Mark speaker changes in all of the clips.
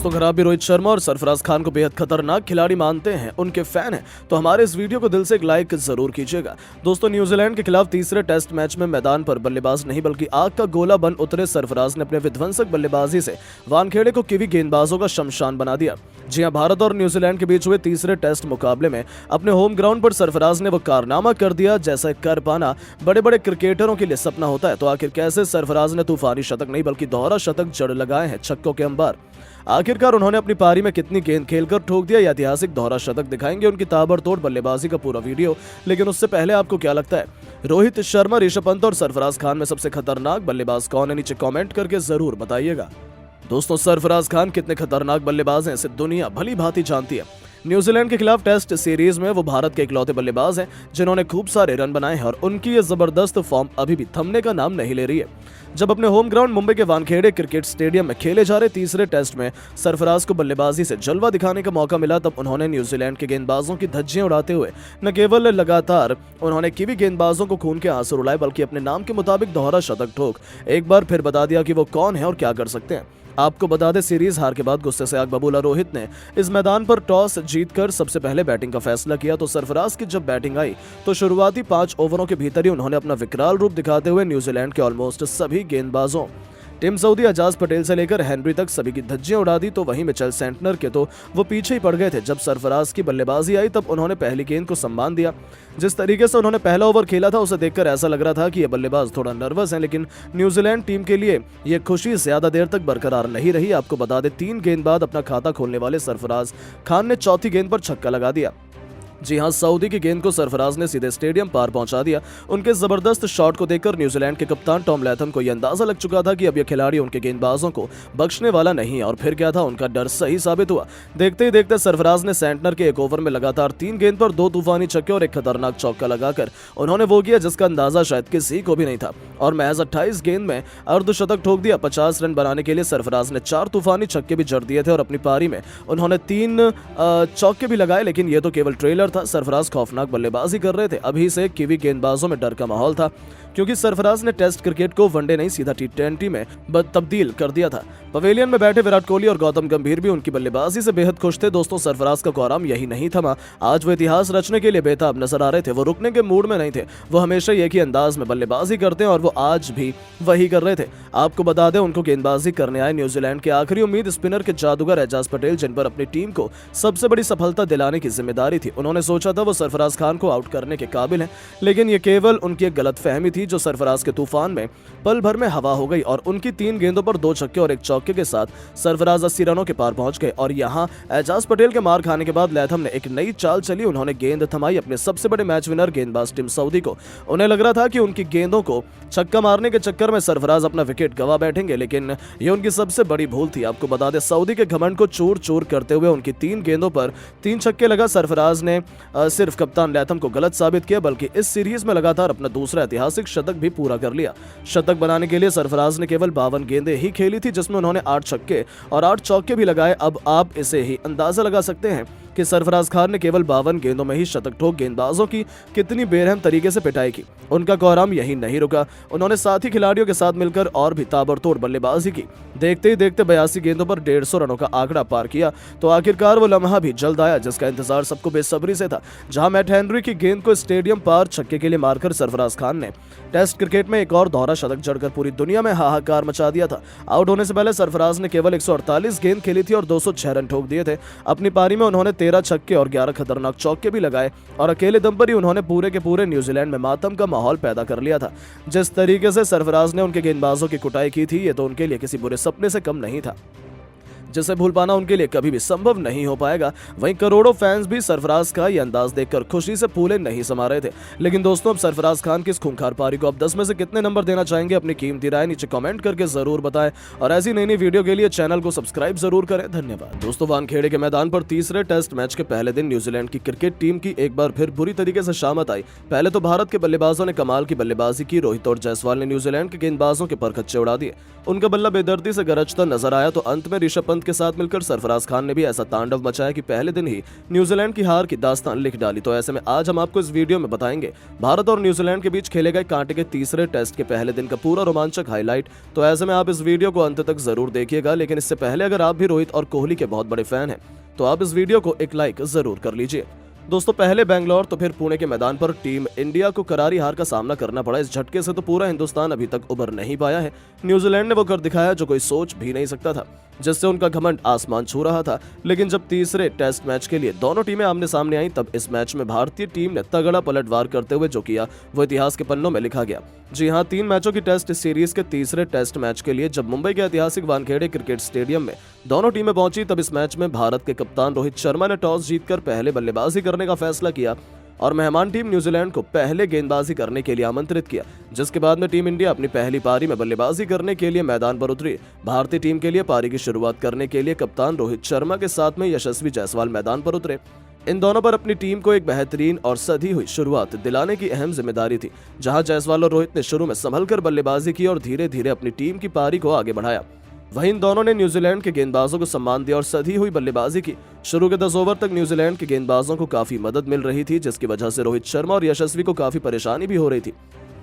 Speaker 1: दोस्तों खराब भी रोहित शर्मा और सरफराज खान को बेहद खतरनाक खिलाड़ी मानते हैं, उनके फैन हैं, तो हमारे इस वीडियो को दिल से एक लाइक जरूर कीजिएगा। दोस्तों न्यूजीलैंड के खिलाफ तीसरे टेस्ट मैच में मैदान पर बल्लेबाज नहीं बल्कि आग का गोला बन उतरे सरफराज ने अपने विध्वंसक बल्लेबाजी से वानखेड़े को किवी गेंदबाजों का शमशान बना दिया। जी हां, भारत और न्यूजीलैंड के बीच हुए तीसरे टेस्ट मुकाबले में अपने होम ग्राउंड पर सरफराज ने वो कारनामा कर दिया जैसा कर पाना बड़े बड़े क्रिकेटरों के लिए सपना होता है। तो आखिर कैसे सरफराज ने तूफानी शतक नहीं बल्कि दोहरा शतक जड़ लगाए हैं छक्कों के अंबार। आखिरकार उन्होंने अपनी पारी में कितनी गेंद खेलकर ठोक दिया, यह ऐतिहासिक दोहरा शतक दिखाएंगे उनकी ताबड़तोड़ बल्लेबाजी का पूरा वीडियो। लेकिन उससे पहले आपको क्या लगता है, रोहित शर्मा, ऋषभ पंत और सरफराज खान में सबसे खतरनाक बल्लेबाज कौन है? नीचे कमेंट करके जरूर बताइएगा। दोस्तों सरफराज खान कितने खतरनाक बल्लेबाज हैं इसे दुनिया भली भांति जानती है। न्यूजीलैंड के खिलाफ टेस्ट सीरीज में वो भारत के इकलौते बल्लेबाज हैं जिन्होंने खूब सारे रन बनाए हैं और उनकी ये जबरदस्त फॉर्म अभी भी थमने का नाम नहीं ले रही है। जब अपने होम ग्राउंड मुंबई के वानखेड़े क्रिकेट स्टेडियम में खेले जा रहे तीसरे टेस्ट में सरफराज को बल्लेबाजी से जलवा दिखाने का मौका मिला, तब उन्होंने न्यूजीलैंड के गेंदबाजों की धज्जियां उड़ाते हुए न केवल लगातार उन्होंने किवी गेंदबाजों को खून के आंसू रुलाए बल्कि अपने नाम के मुताबिक दोहरा शतक ठोक एक बार फिर बता दिया कि वो कौन है और क्या कर सकते हैं। आपको बता दें, सीरीज हार के बाद गुस्से से आग बबूला रोहित ने इस मैदान पर टॉस जीतकर सबसे पहले बैटिंग का फैसला किया। तो सरफराज की जब बैटिंग आई तो शुरुआती 5 ओवरों के भीतर ही उन्होंने अपना विकराल रूप दिखाते हुए न्यूजीलैंड के ऑलमोस्ट सभी गेंदबाजों टिम साउदी, एजाज पटेल से लेकर हेनरी तक सभी की धज्जियां उड़ा दी। तो वहीं मिचेल सेंटनर के तो वो पीछे ही पड़ गए थे। जब सरफराज की बल्लेबाजी आई तब उन्होंने पहली गेंद को सम्मान दिया। जिस तरीके से उन्होंने पहला ओवर खेला था उसे देखकर ऐसा लग रहा था कि ये बल्लेबाज थोड़ा नर्वस है, लेकिन न्यूजीलैंड टीम के लिए ये खुशी ज्यादा देर तक बरकरार नहीं रही। आपको बता दें, 3 गेंद बाद अपना खाता खोलने वाले सरफराज खान ने चौथी गेंद पर छक्का लगा दिया। जी हां, सऊदी की गेंद को सरफराज ने सीधे स्टेडियम पार पहुंचा दिया। उनके जबरदस्त शॉट को देखकर न्यूजीलैंड के कप्तान टॉम लैथम को यह अंदाजा लग चुका था कि अब यह खिलाड़ी उनके गेंदबाजों को बख्शने वाला नहीं है। और फिर क्या था, उनका डर सही साबित हुआ। देखते ही देखते सरफराज ने सेंटनर के एक ओवर में लगातार 3 गेंद पर 2 तूफानी छक्के और एक खतरनाक चौका लगाकर उन्होंने वो किया जिसका अंदाजा शायद किसी को भी नहीं था और महज 28 गेंद में अर्धशतक ठोक दिया। 50 रन बनाने के लिए सरफराज ने 4 तूफानी छक्के भी जड़ दिए थे और अपनी पारी में उन्होंने 3 चौके भी लगाए, लेकिन ये तो केवल ट्रेलर था। सरफराज खौफनाक बल्लेबाजी कर रहे थे। अभी से किवी गेंदबाजों में डर का माहौल था क्योंकि सरफराज ने टेस्ट क्रिकेट को वनडे नहीं सीधा T20 में तब्दील कर दिया था। पवेलियन में बैठे विराट कोहली और गौतम गंभीर भी उनकी बल्लेबाजी से बेहद खुश थे। दोस्तों सरफराज का कोराम यही नहीं थमा। आज वो इतिहास रचने के लिए बेताब नजर आ रहे थे। वो रुकने के मूड में नहीं थे। वो हमेशा एक ही अंदाज में बल्लेबाजी करते हैं और वो आज भी वही कर रहे थे। आपको बता दें, उनको गेंदबाजी करने आए न्यूजीलैंड के आखिरी उम्मीद स्पिनर के जादूगर एजाज पटेल, जिन पर अपनी टीम को सबसे बड़ी सफलता दिलाने की जिम्मेदारी थी। उन्होंने सोचा था वो सरफराज खान को आउट करने के काबिल हैं, लेकिन ये केवल उनकी एक गलतफहमी थी जो सरफराज के तूफान में पल भर में हवा हो गई और उनकी 3 गेंदों पर 2 छक्के और 1 चौके के साथ सरफराज 80 रनों के पार पहुंच गए। और यहां एजाज पटेल के मार खाने के बाद लैथम ने एक नई चाल चली। उन्होंने गेंद थमाई अपने सबसे बड़े मैच विनर गेंदबाज टिम साउदी को। उन्हें लग रहा था कि उनकी गेंदों को छक्का मारने के चक्कर में सरफराज अपना विकेट गंवा बैठेंगे, लेकिन ये उनकी सबसे बड़ी भूल थी। आपको बता दें, सऊदी के घमंड को चूर चूर करते हुए उनकी 3 गेंदों पर 3 छक्के लगा सरफराज ने सिर्फ कप्तान लैथम को गलत साबित किया बल्कि इस सीरीज में लगातार अपना दूसरा ऐतिहासिक शतक भी पूरा कर लिया। शतक बनाने के लिए सरफराज ने केवल 52 गेंदें ही खेली थी जिसमें उन्होंने 8 छक्के और 8 चौके भी लगाए। अब आप इसे ही अंदाजा लगा सकते हैं कि सरफराज खान ने केवल 52 गेंदों में ही शतक ठोक गेंदबाजों की कितनी बेरहम तरीके से पिटाई की। उनका कोराम यही नहीं रुका। उन्होंने साथी खिलाड़ियों के साथ मिलकर और भी ताबड़तोड़ बल्लेबाजी की। देखते ही देखते 82 गेंदों पर 150 रनों का आंकड़ा पार किया। तो आखिरकार वो लम्हा भी जल्द आया जिसका इंतजार सबको बेसब्री से था, जहां मैट हेनरी की गेंद को स्टेडियम पार छक्के के लिए मारकर सरफराज खान ने टेस्ट क्रिकेट में एक और दोहरा शतक जड़कर पूरी दुनिया में हाहाकार मचा दिया था। आउट होने से पहले सरफराज ने केवल 148 गेंद खेली थी और 206 रन ठोक दिए थे। अपनी पारी में उन्होंने 13 छक्के और 11 खतरनाक चौके भी लगाए और अकेले दम पर ही उन्होंने पूरे के पूरे न्यूजीलैंड में मातम का माहौल पैदा कर लिया था। जिस तरीके से सरफराज ने उनके गेंदबाजों की कुटाई की थी, ये तो उनके लिए किसी बुरे सपने से कम नहीं था, जिसे भूल पाना उनके लिए कभी भी संभव नहीं हो पाएगा। वहीं करोड़ों फैंस भी सरफराज का ये अंदाज देखकर खुशी से फूले नहीं समा रहे थे। लेकिन दोस्तों, अब सरफराज खान की इस खूंखार पारी को अब 10 में से कितने नंबर देना चाहेंगे? अपनी कीमती राय नीचे कमेंट करके जरूर बताएं और ऐसी नई नई वीडियो के लिए चैनल को सब्सक्राइब जरूर करें। धन्यवाद। दोस्तों, वानखेड़े के मैदान पर तीसरे टेस्ट मैच के पहले दिन न्यूजीलैंड की क्रिकेट टीम की एक बार फिर बुरी तरीके से शामत आई। पहले तो भारत के बल्लेबाजों ने कमाल की बल्लेबाजी की। रोहित और जायसवाल ने न्यूजीलैंड के गेंदबाजों के परखच्चे उड़ा दिए। उनका बल्ला बेदर्दी से गरजता नजर आया तो अंत में ऋषभ पंत पंत के साथ मिलकर सरफराज खान ने भी ऐसा तांडव मचाया कि पहले दिन ही न्यूजीलैंड की हार की दास्तान लिख डाली। तो ऐसे में आज हम आपको इस वीडियो में बताएंगे भारत और न्यूजीलैंड के बीच खेले गए कांटे के तीसरे टेस्ट के पहले दिन का पूरा रोमांचक हाईलाइट। तो ऐसे में आप इस वीडियो को अंत तक जरूर देखिएगा, लेकिन इससे पहले अगर आप भी रोहित और कोहली के बहुत बड़े फैन हैं तो आप इस वीडियो को एक लाइक जरूर कर लीजिए। दोस्तों, पहले बेंगलोर तो फिर पुणे के मैदान पर टीम इंडिया को करारी हार का सामना करना पड़ा। इस झटके से तो पूरा हिंदुस्तान अभी तक उबर नहीं पाया है। न्यूजीलैंड ने वो कर दिखाया जो कोई सोच भी नहीं सकता था, जिससे उनका घमंड आसमान छू रहा था। लेकिन जब तीसरे टेस्ट मैच के लिए दोनों टीमें आमने सामने आई, तब इस मैच में भारतीय टीम ने तगड़ा पलटवार करते हुए जो किया वो इतिहास के पन्नों में लिखा गया। जी हां, 3 मैचों की टेस्ट सीरीज के तीसरे टेस्ट मैच के लिए जब मुंबई के ऐतिहासिक वानखेड़े क्रिकेट स्टेडियम में दोनों टीमें पहुंची, तब इस मैच में भारत के कप्तान रोहित शर्मा ने टॉस जीतकर पहले बल्लेबाजी करने का फैसला किया और मेहमान टीम न्यूजीलैंड को पहले गेंदबाजी करने के लिए आमंत्रित किया। जिसके बाद में टीम इंडिया अपनी पहली पारी में बल्लेबाजी करने के लिए मैदान पर उतरी। भारतीय टीम के लिए पारी की शुरुआत करने के लिए कप्तान रोहित शर्मा के साथ में यशस्वी जायसवाल मैदान पर उतरे। इन दोनों पर अपनी टीम को एक बेहतरीन और सधी हुई शुरुआत दिलाने की अहम जिम्मेदारी थी। जहां जायसवाल और रोहित ने शुरू में संभलकर बल्लेबाजी की और धीरे धीरे अपनी टीम की पारी को आगे बढ़ाया। वहीं इन दोनों ने न्यूजीलैंड के गेंदबाजों को सम्मान दिया और सधी हुई बल्लेबाजी की। शुरू के 10 ओवर तक न्यूजीलैंड के गेंदबाजों को काफी मदद मिल रही थी, जिसकी वजह से रोहित शर्मा और यशस्वी को काफी परेशानी भी हो रही थी।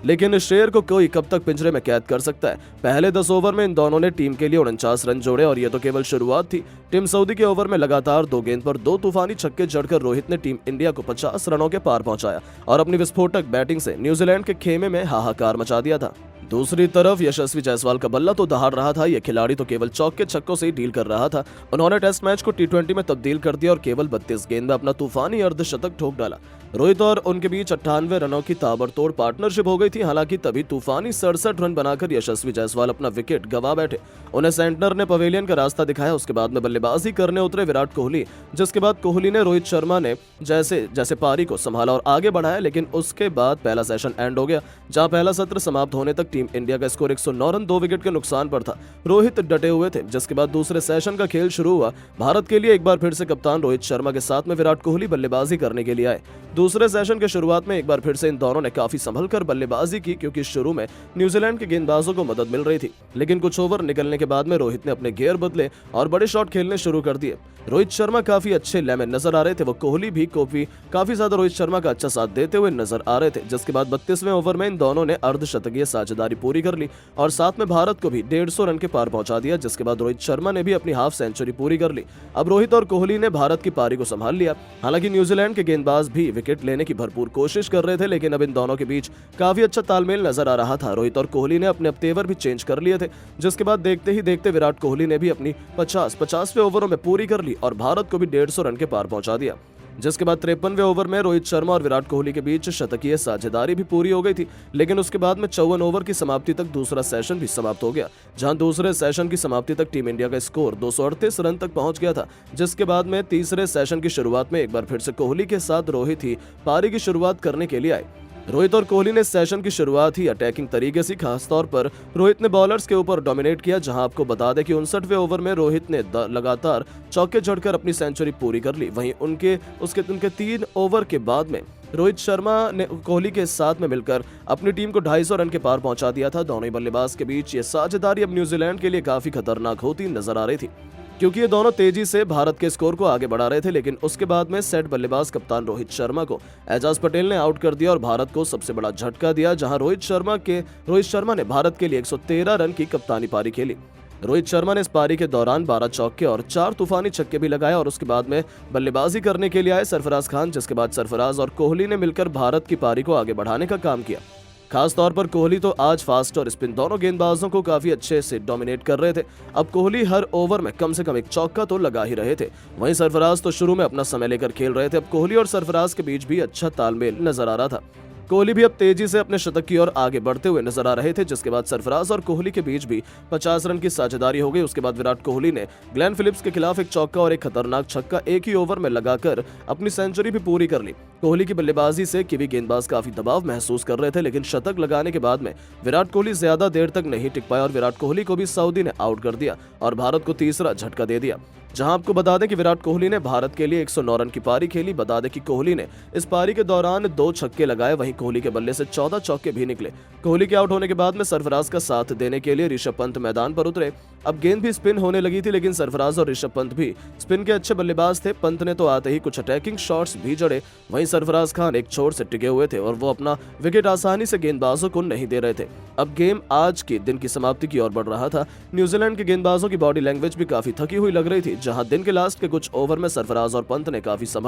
Speaker 1: लेकिन इस शेर को कोई कब तक पिंजरे में कैद कर सकता है। पहले 10 ओवर में इन दोनों ने टीम के लिए 49 रन जोड़े और ये तो केवल शुरुआत थी। टीम सऊदी के ओवर में लगातार 2 गेंद पर 2 तूफानी छक्के जड़कर रोहित ने टीम इंडिया को 50 रनों के पार पहुंचाया और अपनी विस्फोटक बैटिंग से न्यूजीलैंड के खेमे में हाहाकार मचा दिया था। दूसरी तरफ यशस्वी जायसवाल का बल्ला तो दहाड़ रहा था। यह खिलाड़ी तो केवल चौके छक्कों से ही डील कर रहा था। उन्होंने टेस्ट मैच को T20 में तब्दील कर दिया और केवल 32 गेंद में अपना तूफानी अर्धशतक ठोक डाला। रोहित और उनके बीच 98 रनों की ताबड़तोड़ पार्टनरशिप हो गई थी। हालांकि तभी तूफानी 67 रन बनाकर यशस्वी जायसवाल अपना विकेट गंवा बैठे। उन्हें सेंटनर ने पवेलियन का रास्ता दिखाया। उसके बाद में बल्लेबाजी करने उतरे विराट कोहली, जिसके बाद कोहली ने रोहित शर्मा ने जैसे पारी को संभाला और आगे बढ़ाया। लेकिन उसके बाद पहला सेशन एंड हो गया, जहां पहला सत्र समाप्त होने तक टीम इंडिया का स्कोर 109 रन 2 विकेट के नुकसान पर था। रोहित डटे हुए थे। जिसके बाद दूसरे सेशन का खेल शुरू हुआ। भारत के लिए एक बार फिर से कप्तान रोहित शर्मा के साथ में विराट कोहली बल्लेबाजी करने के लिए आए। दूसरे सेशन के शुरुआत में एक बार फिर से इन दोनों ने काफी संभलकर बल्लेबाजी की, क्योंकि शुरू में न्यूजीलैंड के गेंदबाजों को मदद मिल रही थी। लेकिन कुछ ओवर निकलने के बाद में रोहित ने अपने गियर बदले और बड़े शॉट खेलने शुरू कर दिए। रोहित शर्मा काफी अच्छे लय में नजर आ रहे थे। वो कोहली भी काफी ज्यादा रोहित शर्मा का अच्छा साथ देते हुए नजर आ रहे थे। जिसके बाद 32वें ओवर में इन दोनों ने अर्धशतकीय साझेदारी पूरी कर ली और साथ में भारत को भी 150 रन के पार पहुंचा दिया। जिसके बाद रोहित शर्मा ने भी अपनी हाफ सेंचुरी पूरी कर ली। अब रोहित और कोहली ने भारत की पारी को संभाल लिया। हालांकि न्यूजीलैंड के गेंदबाज भी विकेट लेने की भरपूर कोशिश कर रहे थे, लेकिन अब इन दोनों के बीच काफी अच्छा तालमेल नजर आ रहा था। रोहित और कोहली ने अपने तेवर भी चेंज कर लिए थे। जिसके बाद देखते ही देखते विराट कोहली ने भी अपनी 50वें ओवरों में पूरी कर ली और भारत को भी 150 रन के पार पहुंचा दिया। जिसके बाद 53वें ओवर में रोहित शर्मा और विराट कोहली के बीच शतकीय साझेदारी भी पूरी हो गई थी। लेकिन उसके बाद में 54 ओवर की समाप्ति तक दूसरा सेशन भी समाप्त हो गया, जहां दूसरे सेशन की समाप्ति तक टीम इंडिया का स्कोर 238 रन तक पहुंच गया था। जिसके बाद में तीसरे सेशन की शुरुआत में एक बार फिर से कोहली के साथ रोहित ही पारी की शुरुआत करने के लिए आए। रोहित और कोहली ने सेशन की शुरुआत ही अटैकिंग तरीके से, खासतौर पर रोहित ने बॉलर्स के ऊपर डोमिनेट किया। जहां आपको बता दें कि 59वें ओवर में रोहित ने लगातार चौके जड़कर अपनी सेंचुरी पूरी कर ली। वहीं उनके 3 ओवर के बाद में रोहित शर्मा ने कोहली के साथ में मिलकर अपनी टीम को 250 रन के पार पहुंचा दिया था। दोनों ही बल्लेबाज के बीच ये साझेदारी अब न्यूजीलैंड के लिए काफी खतरनाक होती नजर आ रही थी, क्योंकि ये दोनों तेजी से भारत के स्कोर को आगे बढ़ा रहे थे। लेकिन उसके बाद में सेट बल्लेबाज कप्तान रोहित शर्मा को एजाज पटेल ने आउट कर दिया और भारत को सबसे बड़ा झटका दिया, जहां रोहित शर्मा ने भारत के लिए 113 रन की कप्तानी पारी खेली। रोहित शर्मा ने इस पारी के दौरान 12 चौके और 4 तूफानी छक्के भी लगाए और उसके बाद में बल्लेबाजी करने के लिए आए सरफराज खान। जिसके बाद सरफराज और कोहली ने मिलकर भारत की पारी को आगे बढ़ाने का काम किया। खास तौर पर कोहली तो आज फास्ट और स्पिन दोनों गेंदबाजों को काफी अच्छे से डोमिनेट कर रहे थे। अब कोहली हर ओवर में कम से कम एक चौका तो लगा ही रहे थे। वहीं सरफराज तो शुरू में अपना समय लेकर खेल रहे थे। अब कोहली और सरफराज के बीच भी अच्छा तालमेल नजर आ रहा था। कोहली भी अब तेजी से अपने शतक की ओर आगे बढ़ते हुए नजर आ रहे थे। जिसके बाद सरफराज और कोहली के बीच भी 50 रन की साझेदारी हो गई। उसके बाद विराट कोहली ने ग्लेन फिलिप्स के खिलाफ एक चौका और एक खतरनाक छक्का एक ही ओवर में लगाकर अपनी सेंचुरी भी पूरी कर ली। कोहली की बल्लेबाजी से किवी गेंदबाज काफी दबाव महसूस कर रहे थे, लेकिन शतक लगाने के बाद में विराट कोहली ज्यादा देर तक नहीं टिक पाया और विराट कोहली को भी सऊदी ने आउट कर दिया और भारत को तीसरा झटका दे दिया। जहां आपको बता दें कि विराट कोहली ने भारत के लिए 109 रन की पारी खेली। बता दें कि कोहली ने इस पारी के दौरान 2 छक्के लगाए, वहीं कोहली के बल्ले से 14 चौके भी निकले। कोहली के आउट होने के बाद में सरफराज का साथ देने के लिए ऋषभ पंत मैदान पर उतरे। अब गेंद भी स्पिन होने लगी थी, लेकिन सरफराज और ऋषभ पंत भी स्पिन के अच्छे बल्लेबाज थे। पंत ने तो आते ही कुछ अटैकिंग शॉट्स भी जड़े, वहीं सरफराज खान एक छोर से टिके हुए थे और वो अपना विकेट आसानी से गेंदबाजों को नहीं दे रहे थे। अब गेम आज के दिन की समाप्ति की ओर बढ़ रहा था। न्यूजीलैंड के गेंदबाजों की बॉडी लैंग्वेज भी काफी थकी हुई लग रही थी। जहां दिन के लास्ट के कुछ ओवर में सरफराज और पंत ने काफी संभल